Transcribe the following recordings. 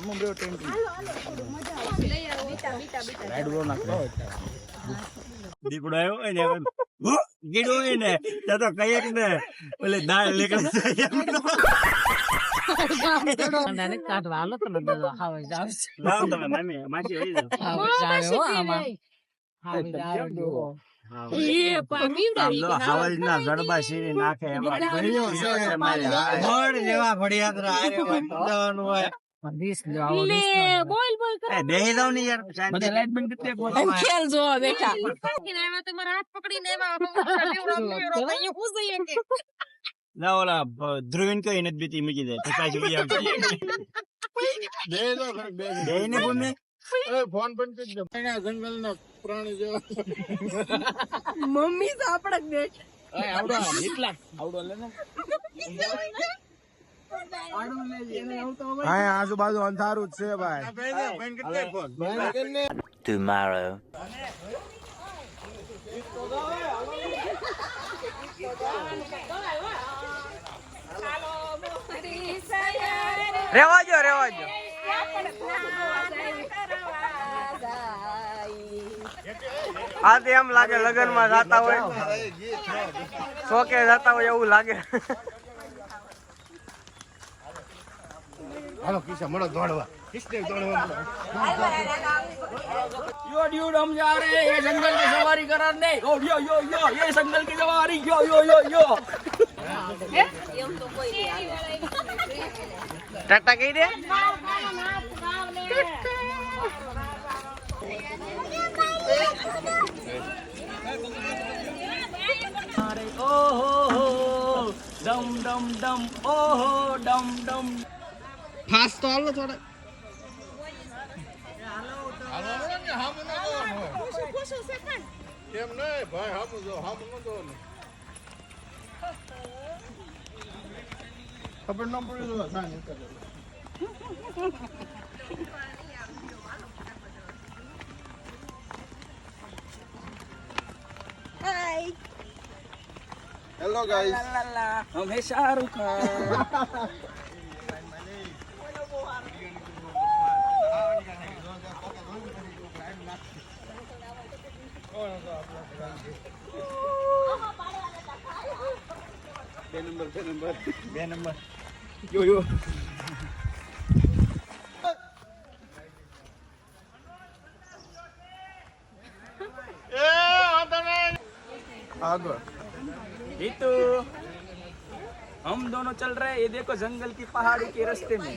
અમુક bro tent ride bro નાખો દીપડો આવ્યો હોય ને ગીડો હોય ને તો કઈક ને ઓલે દાળ લેકડે નાને કાઢવા હાલો તો હાવ જાવ લાવ તમે નાની માછી આવી જાવ હાવ જાવ આમાં હાવ જાવ એ પામીડા હાવજ ના જડબા સીરી નાખે એમાં ભર્યો છે મારે મોડ જેવા ભડિયાત આરે દવાનું હોય લે બોલ બોલ એ બેહી જાવ ને યાર મને લાઈટ બંધ કરી દે ખેલ જો બેટા એમાં તમારા હાથ પકડીને એમાં અહીંયા પૂછ દઈએ કે ના ઓલા ધ્રુવીન કઈ નથી બીતી મૂકી દે પાછી બી આવશે બે ને બોમે ફોન પણ કરી દે જંગલ ના પ્રાણી જેવા મમ્મી તો આપડા બેટ આવડો એટલા આવડો લે ને હા આજુબાજુ અંધારું જ છે ભાઈ tomorrow. રેવા જો આ તો એમ લાગે લગન માં જાતા હોય શોકે જાતા હોય એવું લાગે હાલો કિસ્સા મળો દોડવા કિસને દોડવા यो ड्यूड हम जा रहे हैं ये जंगल की सवारी कराने ओ यो यो यो ये जंगल की सवारी यो यो यो यो એમ તો કોઈ નહીં ટાટા કહી દે अरे ओ हो डम डम डम ओ हो डम डम ફાસ્ટ તો હાલો થોડા કેમ નહીં ભાઈ હામુ જો હામુ ન જો ખબર ન પડી તો સાંજ કરે હાય હેલો ગાઈસ हम है शाहरुख खान બે નંબર यो यो આગળ रीतू हम दोनों चल रहे हैं ये देखो जंगल की पहाड़ी के रास्ते में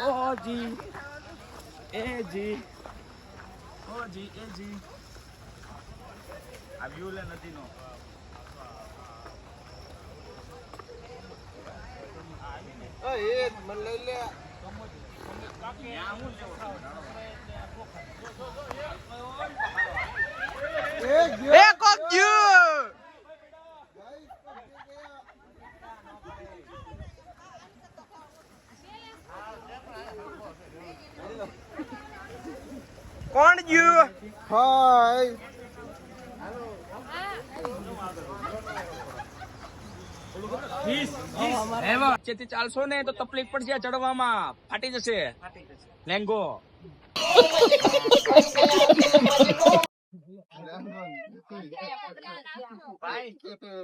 ओ जी ए जी ओ जी ए जी આ વ્યૂ લે નદીનો એ મને લઈ લે એ કોક ગયું કોણ ગયું હાય જેથી ચાલશો ને તો તકલીફ પડશે ચડવામાં ફાટી જશે લેંગો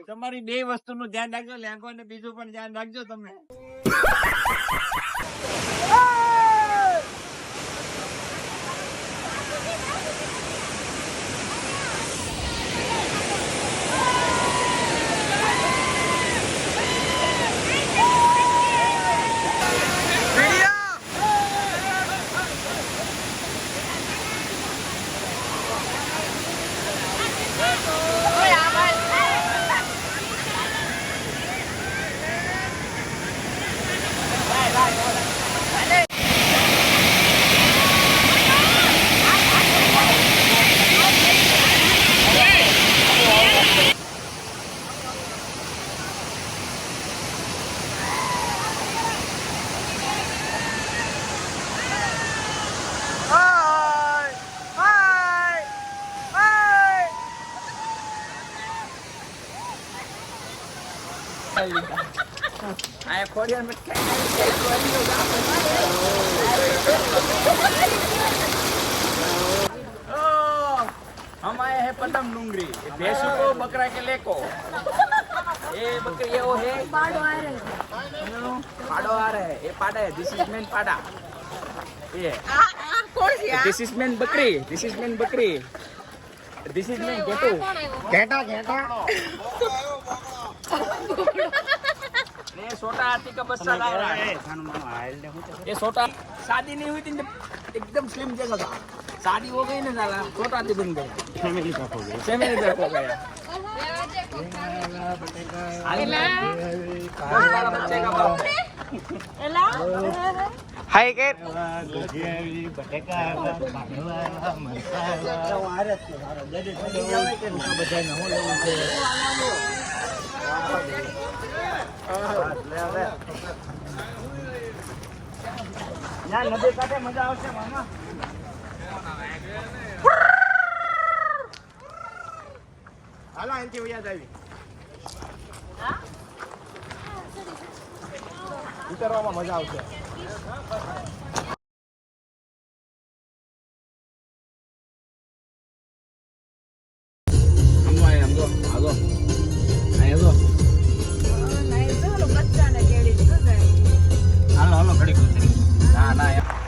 તમારી બે વસ્તુનું ધ્યાન રાખજો લેંગો ને બીજું પણ ધ્યાન રાખજો તમે આ ખોડિયાર મત ખાઈ हम आए हैं पदम डूंगरी भैंसों को बकरा के लेको ये बकरी वो है पाड़ो आ रहे हैं ये पाड़ा है दिस इज मेन पाड़ा ये दिस इज मेन बकरी दिस इज मेन बकरी दिस इज मेन गेटू ઘેટા ઘેટા ये छोटा हाथी का बच्चा ला रहा है ये छोटा शादी नहीं हुई थी एकदम स्लिम जैसा था शादी हो गई ना साला छोटा हाथी बन गया फैमिली पैक हो गया बच्चे का बाप हाय के નદી કાંઠે મજા આવશે મામા હાલો અહીંથી યાદ આવી ઉતરવામાં મજા આવશે હાલો ઘડી ના ના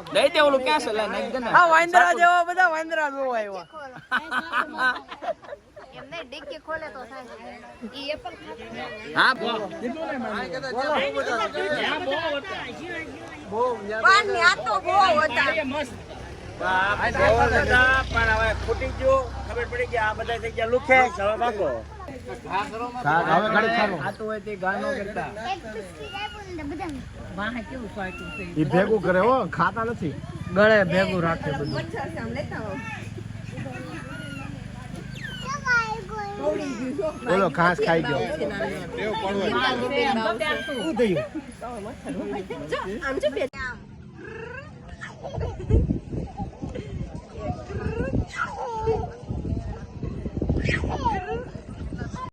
દઈ દે ઓલું ક્યાં છે લે નાખ દે ને આ વાંદરા જેવા બધા વાંદરા જોવા આવ્યા એમને ડિક્કી ખોલે તો થાય ઈ એપલ હા પણ આ તો બહુ હતા પણ હવે ફૂટી ગયું ખબર પડી કે આ બધા થઈ ગયા લુખે હવે ભાગો હવે ઘડી ખાલો આ તો હોય તે ગાનો કરતા વાહ કેવું સ્વાઈટું છે ઈ ભેગું કરે હો ખાતા નથી ગળે ભેગું રાખે બધું બોલો ઘાસ ખાઈ ગયો